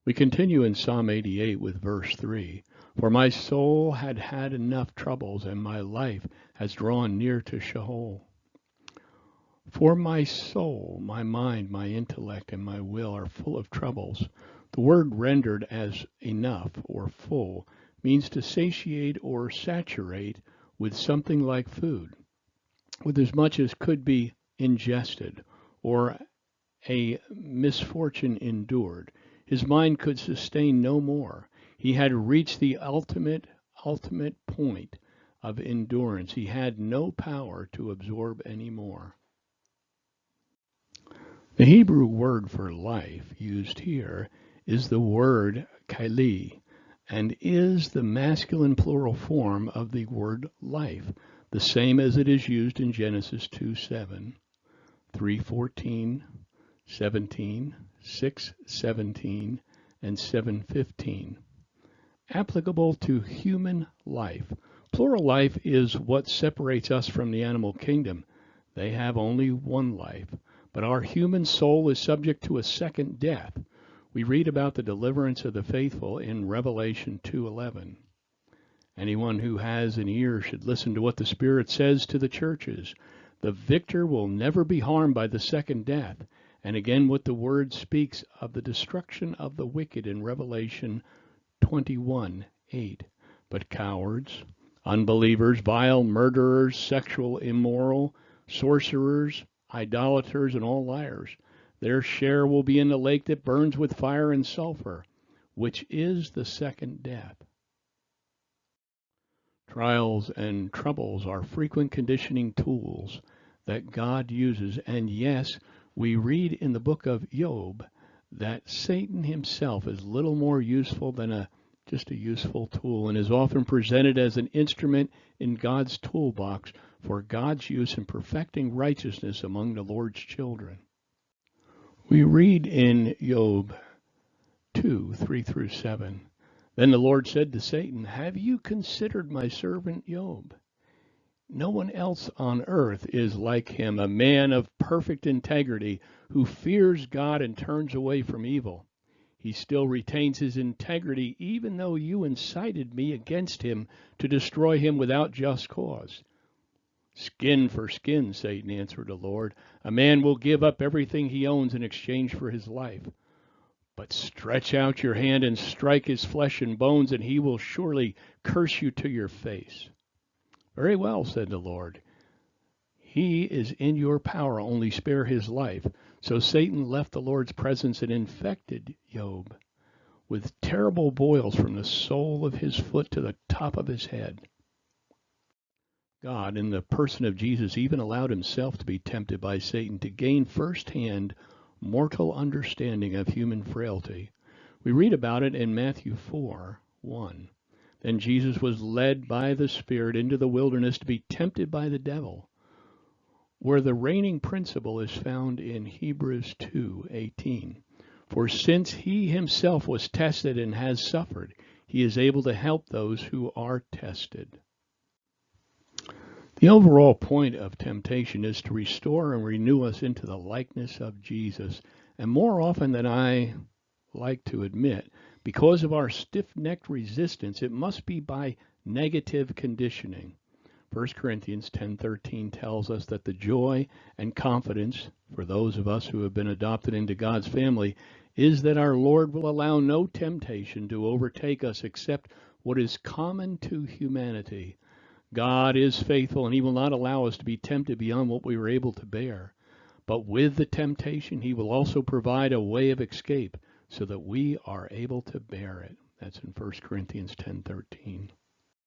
We continue in Psalm 88 with verse 3. For my soul had had enough troubles, and my life has drawn near to Sheol. For my soul, my mind, my intellect, and my will are full of troubles. The word rendered as enough or full means to satiate or saturate with something like food, with as much as could be ingested, or a misfortune endured. His mind could sustain no more. He had reached the ultimate point of endurance. He had no power to absorb any more. The Hebrew word for life used here is the word kali, and is the masculine plural form of the word life, the same as it is used in Genesis 2:7, 3:14, 17, 6:17, and 7:15. Applicable to human life. Plural life is what separates us from the animal kingdom. They have only one life. But our human soul is subject to a second death. We read about the deliverance of the faithful in Revelation 2:11. Anyone who has an ear should listen to what the Spirit says to the churches. The victor will never be harmed by the second death. And again, what the word speaks of the destruction of the wicked in Revelation 21:8. But cowards, unbelievers, vile murderers, sexual immoral, sorcerers, idolaters, and all liars, their share will be in the lake that burns with fire and sulfur, which is the second death. Trials and troubles are frequent conditioning tools that God uses, and yes, we read in the book of Job that Satan himself is little more useful than just a useful tool, and is often presented as an instrument in God's toolbox for God's use in perfecting righteousness among the Lord's children. We read in Job 2:3-7. Then the Lord said to Satan, "Have you considered my servant Job? No one else on earth is like him, a man of perfect integrity who fears God and turns away from evil. He still retains his integrity even though you incited me against him to destroy him without just cause." "Skin for skin," Satan answered the Lord. "A man will give up everything he owns in exchange for his life. But stretch out your hand and strike his flesh and bones, and he will surely curse you to your face." "Very well," said the Lord. "He is in your power, only spare his life." So Satan left the Lord's presence and infected Job with terrible boils from the sole of his foot to the top of his head. God, in the person of Jesus, even allowed himself to be tempted by Satan to gain firsthand mortal understanding of human frailty. We read about it in Matthew 4:1. Then Jesus was led by the Spirit into the wilderness to be tempted by the devil, where the reigning principle is found in Hebrews 2:18. For since he himself was tested and has suffered, he is able to help those who are tested. The overall point of temptation is to restore and renew us into the likeness of Jesus. And more often than I like to admit, because of our stiff-necked resistance, it must be by negative conditioning. 1 Corinthians 10:13 tells us that the joy and confidence for those of us who have been adopted into God's family is that our Lord will allow no temptation to overtake us except what is common to humanity. God is faithful, and he will not allow us to be tempted beyond what we are able to bear. But with the temptation, he will also provide a way of escape so that we are able to bear it. That's in 1 Corinthians 10:13.